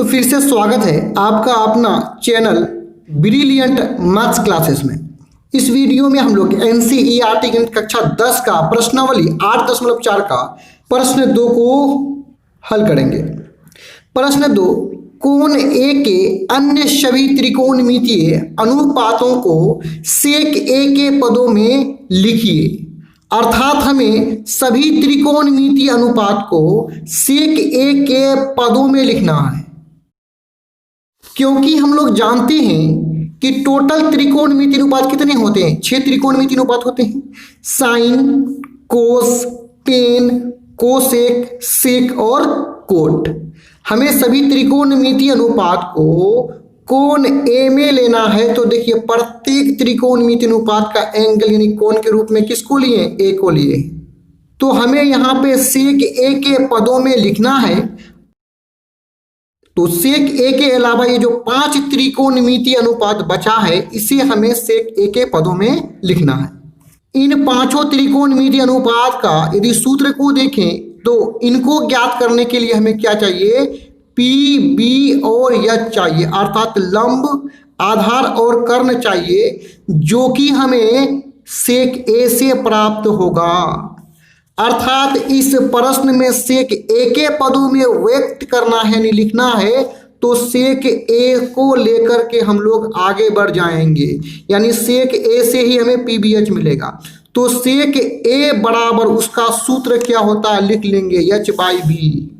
तो फिर से स्वागत है आपका अपना चैनल ब्रिलियंट मैथ्स क्लासेस में। इस वीडियो में हम लोग एनसीईआरटी गणित कक्षा 10 का प्रश्नावली 8.4 का प्रश्न 2 को हल करेंगे। प्रश्न 2, कोण ए के अन्य सभी त्रिकोणमितीय अनुपातों को सेक ए के पदों में लिखिए। अर्थात हमें सभी त्रिकोणमितीय अनुपात को सेक ए के पदों में लिखना है, क्योंकि हम लोग जानते हैं कि टोटल त्रिकोणमितीय अनुपात कितने होते हैं। 6 त्रिकोणमितीय अनुपात होते हैं, साइन, कोस, टेन, कोसेक, सेक और कोट। हमें सभी त्रिकोणमितीय अनुपात को कोण ए में लेना है। तो देखिए, प्रत्येक त्रिकोणमितीय अनुपात का एंगल यानी कोण के रूप में किसको लिए, ए को लिए। तो हमें यहाँ पे सेक ए के पदों में लिखना है। तो सेक ए के अलावा ये जो 5 त्रिकोणमितीय अनुपात बचा है, इसे हमें सेक ए के पदों में लिखना है। इन 5 त्रिकोणमितीय अनुपात का यदि सूत्र को देखें तो इनको ज्ञात करने के लिए हमें क्या चाहिए, पी, बी और एच चाहिए, अर्थात लंब, आधार और कर्ण चाहिए, जो कि हमें सेक ए से प्राप्त होगा। अर्थात इस प्रश्न में सेक ए के पदों में व्यक्त करना है, नहीं लिखना है। तो सेक ए को लेकर के हम लोग आगे बढ़ जाएंगे, यानी सेक ए से ही हमें पी बी एच मिलेगा। तो सेक ए बराबर उसका सूत्र क्या होता है, लिख लेंगे एच बाई बी।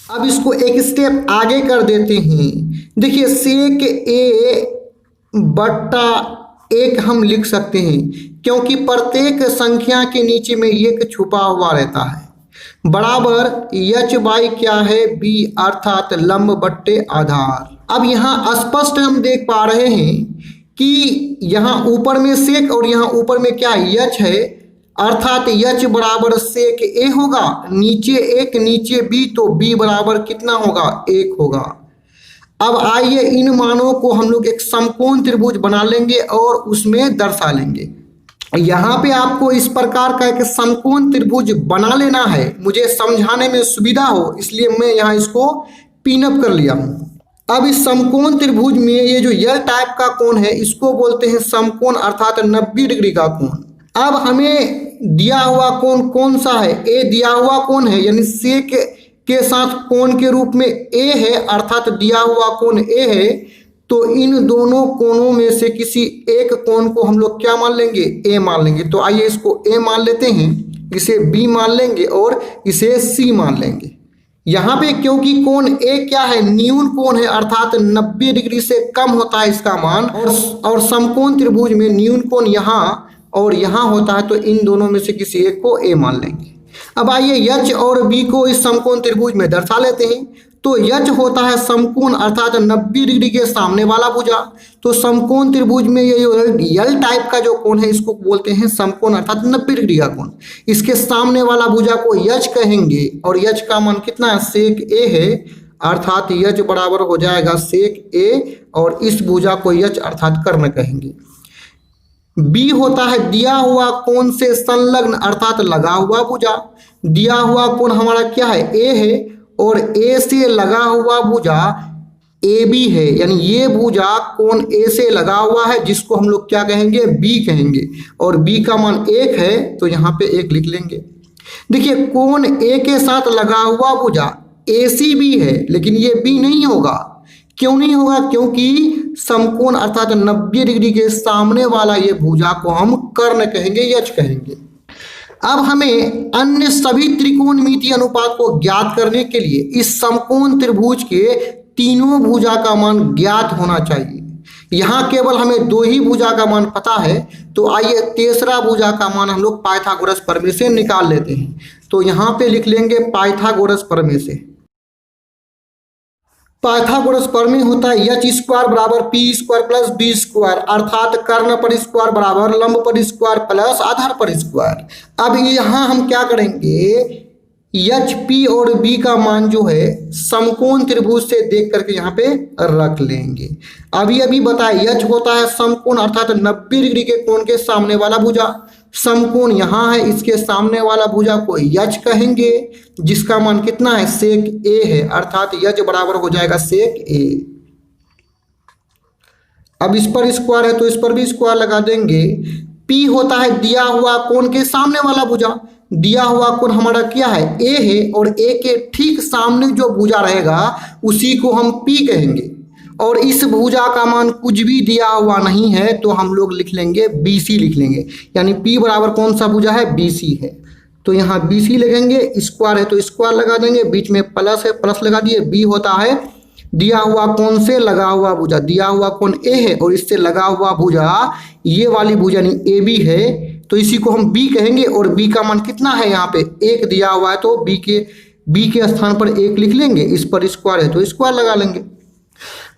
अब इसको एक स्टेप आगे कर देते हैं। देखिए, सेक ए बट्टा 1 हम लिख सकते हैं, क्योंकि प्रत्येक संख्या के नीचे में 1 छुपा हुआ रहता है, बराबर एच बाई क्या है, बी, अर्थात लंब बट्टे आधार। अब यहाँ स्पष्ट हम देख पा रहे हैं कि यहाँ ऊपर में सेक और यहाँ ऊपर में क्या एच है, अर्थात एच बराबर सेक ए होगा, नीचे 1 नीचे बी, तो बी बराबर कितना होगा, 1 होगा। अब आइए इन मानों को हम लोग एक समकोण त्रिभुज बना लेंगे और उसमें दर्शा लेंगे। यहाँ पे आपको इस प्रकार का एक समकोण त्रिभुज बना लेना है। मुझे समझाने में सुविधा हो इसलिए मैं यहाँ इसको पिनअप कर लिया हूँ। अब इस समकोण त्रिभुज में ये जो यल टाइप का कोण है, इसको बोलते हैं समकोण, अर्थात 90 डिग्री का कोण। अब हमें दिया हुआ कोण कौन सा है, ए दिया हुआ कोण है, यानी सेक के साथ कोण के रूप में ए है, अर्थात दिया हुआ कोण ए है। तो इन दोनों कोणों में से किसी एक कोण को हम लोग क्या मान लेंगे, ए मान लेंगे। तो आइए इसको ए मान लेते हैं, इसे बी मान लेंगे और इसे सी मान लेंगे। यहाँ पे क्योंकि कोण ए क्या है, न्यून कोण है, अर्थात 90 डिग्री से कम होता है इसका मान, और समकोण त्रिभुज में न्यून कोण यहाँ और यहाँ होता है। तो इन दोनों में से किसी एक को ए मान लेंगे। अब आइए एच और बी को इस समकोण त्रिभुज में दर्शा लेते हैं। तो एच होता है समकोण, अर्थात 90 डिग्री के सामने वाला भुजा। तो समकोण त्रिभुज में ये यल टाइप का जो कोण है, इसको बोलते हैं समकोण, अर्थात 90 डिग्री का कोण। इसके सामने वाला भुजा को एच कहेंगे और एच का मान कितना है, सेक ए है, अर्थात एच बराबर हो जाएगा सेक ए, और इस भुजा को एच अर्थात कर्ण कहेंगे। बी होता है दिया हुआ कोण से संलग्न, अर्थात लगा हुआ भुजा। दिया हुआ कोण हमारा क्या है, ए है, और ए से लगा हुआ भुजा ए बी है, यानी ये भुजा कोण ए से लगा हुआ है, जिसको हम लोग क्या कहेंगे, बी कहेंगे, और बी का मान 1 है। तो यहाँ पे 1 लिख लेंगे। देखिए, कोण ए के साथ लगा हुआ भुजा ए सी बी है, लेकिन ये बी नहीं होगा। क्यों नहीं होगा, क्योंकि समकोण अर्थात 90 डिग्री के सामने वाला ये भुजा को हम कर्ण कहेंगे, एच कहेंगे। अब हमें अन्य सभी त्रिकोणमितीय अनुपात को ज्ञात करने के लिए इस समकोण त्रिभुज के तीनों भुजा का मान ज्ञात होना चाहिए। यहाँ केवल हमें 2 ही भुजा का मान पता है। तो आइए तीसरा भुजा का मान हम लोग पाइथागोरस प्रमेय से निकाल लेते हैं। तो यहाँ पे लिख लेंगे पाइथागोरस प्रमेय से। पाइथागोरस प्रमेय होता है एच स्क्वायर बराबर p square plus b square, अर्थात कर्ण पर स्क्वायर बराबर लंब पर स्क्वायर प्लस आधार पर स्क्वायर। अब यहाँ हम क्या करेंगे, एच पी और बी का मान जो है समकोण त्रिभुज से देख करके यहाँ पे रख लेंगे। अभी बताया एच होता है समकोण, अर्थात 90 डिग्री के कोण के सामने वाला भुजा। समकोण यहाँ है, इसके सामने वाला भुजा को यज कहेंगे, जिसका मान कितना है, सेक ए है, अर्थात यज बराबर हो जाएगा सेक ए। अब इस पर स्क्वायर है तो इस पर भी स्क्वायर लगा देंगे। पी होता है दिया हुआ कोण के सामने वाला भुजा, दिया हुआ कोण हमारा क्या है, ए है, और ए के ठीक सामने जो भुजा रहेगा उसी को हम पी कहेंगे। और इस भुजा का मान कुछ भी दिया हुआ नहीं है तो हम लोग लिख लेंगे BC लिख लेंगे, यानी P बराबर कौन सा भुजा है, BC है। तो यहाँ BC लिखेंगे, स्क्वायर है तो स्क्वायर लगा देंगे, बीच में प्लस है प्लस लगा दिए। B होता है दिया हुआ कोण से लगा हुआ भुजा, दिया हुआ कोण A है और इससे लगा हुआ भुजा ये वाली भुजा यानी AB है, तो इसी को हम B कहेंगे। और B का मान कितना है, यहाँ पे 1 दिया हुआ है तो B के स्थान पर 1 लिख लेंगे, इस पर स्क्वायर है तो स्क्वायर लगा लेंगे।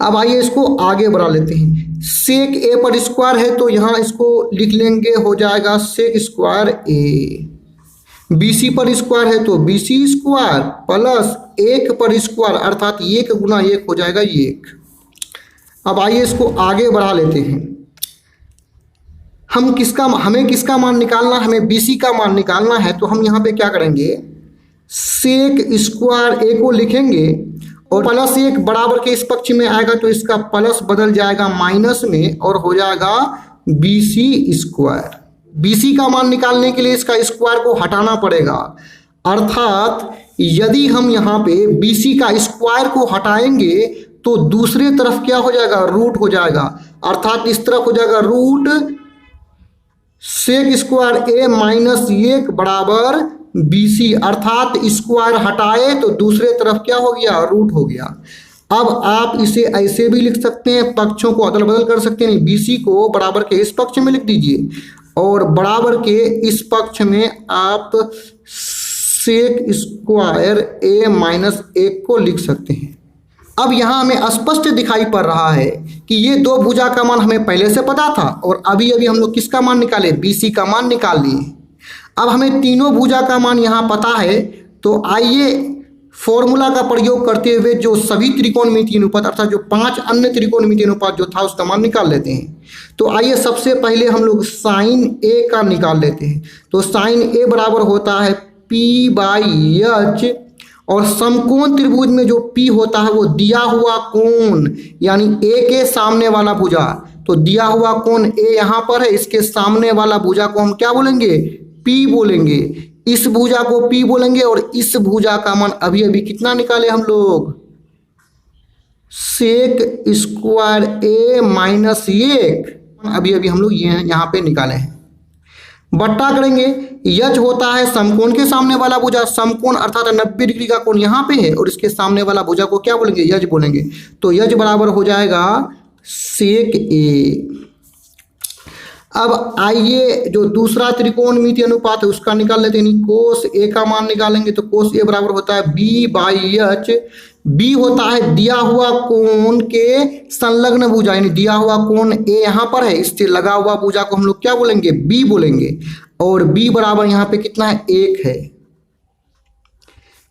अब आइए इसको आगे बढ़ा लेते हैं। सेक ए पर स्क्वायर है तो यहाँ इसको लिख लेंगे, हो जाएगा सेक स्क्वायर ए। BC पर स्क्वायर है तो BC स्क्वायर प्लस 1 पर स्क्वायर, अर्थात 1 गुना 1 हो जाएगा 1। अब आइए इसको आगे बढ़ा लेते हैं। हमें किसका मान निकालना, हमें BC का मान निकालना है, तो हम यहाँ पे क्या करेंगे, सेक स्क्वायर ए को लिखेंगे और प्लस 1 बराबर के इस पक्ष में आएगा तो इसका प्लस बदल जाएगा माइनस में और हो जाएगा BC स्क्वायर। BC का मान निकालने के लिए इसका स्क्वायर को हटाना पड़ेगा, अर्थात यदि हम यहाँ पे BC का स्क्वायर को हटाएंगे तो दूसरे तरफ क्या हो जाएगा, रूट हो जाएगा, अर्थात इस तरफ हो जाएगा रूट सेक स्क्वायर ए माइनस 1 बराबर BC, अर्थात स्क्वायर हटाए तो दूसरे तरफ क्या हो गया, रूट हो गया। अब आप इसे ऐसे भी लिख सकते हैं, पक्षों को अदल बदल कर सकते हैं। BC को बराबर के इस पक्ष में लिख दीजिए और बराबर के इस पक्ष में आप सेक स्क्वायर ए माइनस 1 को लिख सकते हैं। अब यहाँ हमें स्पष्ट दिखाई पड़ रहा है कि ये दो भुजा का मान हमें पहले से पता था और अभी अभी हम लोग किसका मान निकाले, BC का मान निकाल लिए। अब हमें तीनों भुजा का मान यहाँ पता है, तो आइए फॉर्मूला का प्रयोग करते हुए जो सभी त्रिकोणमितीय अनुपात अर्थात जो 5 अन्य त्रिकोणमितीय अनुपात जो था उसका मान निकाल लेते हैं। तो आइए सबसे पहले हम लोग साइन ए का निकाल लेते हैं। तो साइन ए बराबर होता है P/H और समकोण त्रिभुज में जो P होता है वो दिया हुआ कोण यानी A के सामने वाला भुजा, तो दिया हुआ कोण A यहाँ पर है, इसके सामने वाला भुजा को हम क्या बोलेंगे, P बोलेंगे। इस भुजा को P बोलेंगे और इस भुजा का मान अभी अभी कितना निकाले हम लोग, सेक स्क्वायर ए माइनस 1 अभी अभी हम लोग यहाँ पे निकाले हैं। बट्टा करेंगे, यज होता है समकोण के सामने वाला भुजा, समकोण अर्थात 90 डिग्री का कोण यहाँ पे है और इसके सामने वाला भुजा को क्या बोलेंगे, यज बोलेंगे। तो यज बराबर हो जाएगा सेक ए। अब आइए जो दूसरा त्रिकोणमितीय अनुपात है उसका निकाल लेते हैं। कोस ए का मान निकालेंगे तो कोस ए बराबर होता है B/H। बी होता है दिया हुआ कोण के संलग्न भुजा, यानी दिया हुआ कोण ए यहाँ पर है, इससे लगा हुआ भुजा को हम लोग क्या बोलेंगे, बी बोलेंगे। और बी बराबर यहाँ पे कितना है, 1 है।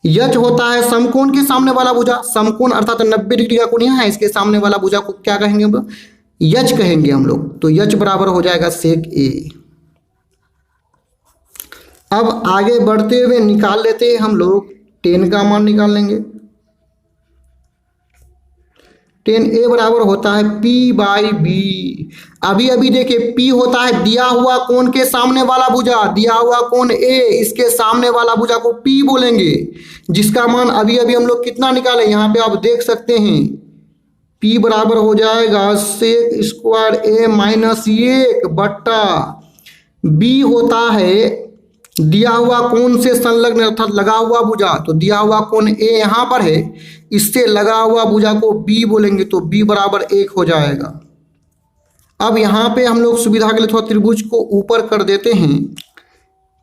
यच होता है समकोण के सामने वाला भुजा, समकोण अर्थात 90 डिग्री का कोण यहाँ है, इसके सामने वाला भुजा को क्या कहेंगे हम, यच कहेंगे हम लोग। तो यच बराबर हो जाएगा सेक ए। अब आगे बढ़ते हुए निकाल लेते हैं हम लोग, 10 का मान निकाल लेंगे। 10a बराबर होता है P/B। अभी अभी देखिए P होता है दिया हुआ कोण के सामने वाला भुजा, दिया हुआ कोण A, इसके सामने वाला भुजा को P बोलेंगे, जिसका मान अभी अभी हम लोग कितना निकाले, यहाँ पे आप देख सकते हैं P बराबर हो जाएगा सेक स्क्वायर A माइनस 1 बट्टा B होता है दिया हुआ कोण से संलग्न अर्थात लगा हुआ भुजा, तो दिया हुआ कोण A यहाँ पर है, इससे लगा हुआ भुजा को B बोलेंगे, तो B बराबर 1 हो जाएगा। अब यहाँ पे हम लोग सुविधा के लिए थोड़ा त्रिभुज को ऊपर कर देते हैं।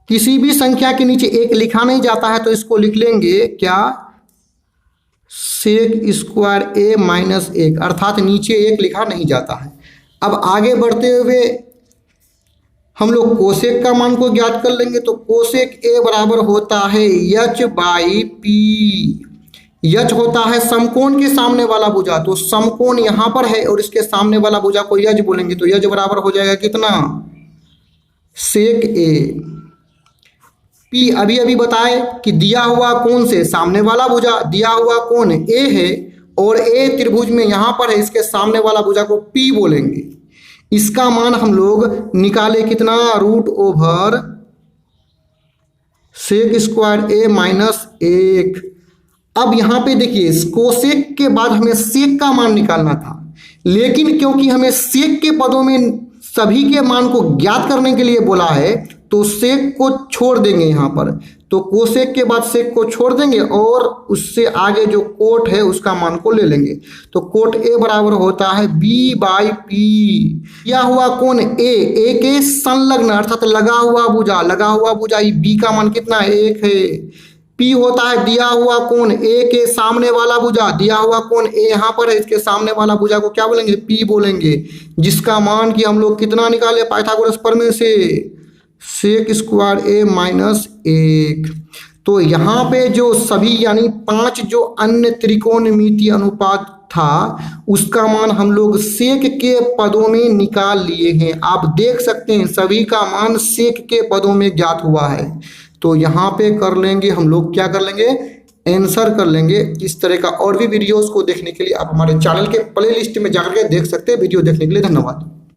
किसी भी संख्या के नीचे 1 लिखा नहीं जाता है तो इसको लिख लेंगे क्या, सेक स्क्वायर A माइनस 1, अर्थात नीचे 1 लिखा नहीं जाता है। अब आगे बढ़ते हुए हम लोग कोसेक का मान को ज्ञात कर लेंगे। तो कोसेक A बराबर होता है H/P। यच होता है समकोण के सामने वाला भुजा, तो समकोण यहाँ पर है और इसके सामने वाला भुजा को यज बोलेंगे, तो यज बराबर हो जाएगा कितना, सेक ए। पी अभी अभी बताए कि दिया हुआ कोण से सामने वाला भुजा, दिया हुआ कोण ए है और ए त्रिभुज में यहाँ पर है, इसके सामने वाला भुजा को पी बोलेंगे। इसका मान हम लोग निकाले कितना, रूट ओवर सेक स्क्वायर ए माइनस 1। अब यहाँ पे देखिए कोसेक के बाद हमें सेक का मान निकालना था, लेकिन क्योंकि हमें सेक के पदों में सभी के मान को ज्ञात करने के लिए बोला है तो सेक को छोड़ देंगे यहाँ पर। तो कोसेक के बाद सेक को छोड़ देंगे और उससे आगे जो कोट है उसका मान को ले लेंगे। तो कोट ए बराबर होता है बी बाई पी। दिया हुआ कोण ए के संलग्न अर्थात लगा हुआ भुजा, लगा हुआ भुजा बी का मान कितना है, 1 है। पी होता है दिया हुआ कोण ए के सामने वाला भुजा, दिया हुआ कोण ए यहाँ पर है, इसके सामने वाला भुजा को क्या बोलेंगे, पी बोलेंगे, जिसका मान कि हम लोग कितना निकाले पाइथागोरस प्रमेय से, सेक स्क्वायर ए माइनस 1। तो यहाँ पे जो सभी यानी 5 जो अन्य त्रिकोणमितीय अनुपात था उसका मान हम लोग सेक के पदों में निकाल लिए हैं। आप देख सकते हैं सभी का मान सेक के पदों में ज्ञात हुआ है। तो यहाँ पे कर लेंगे हम लोग, क्या कर लेंगे, आंसर कर लेंगे। इस तरह का और भी वीडियोस को देखने के लिए आप हमारे चैनल के प्लेलिस्ट में जाकर के देख सकते हैं। वीडियो देखने के लिए धन्यवाद।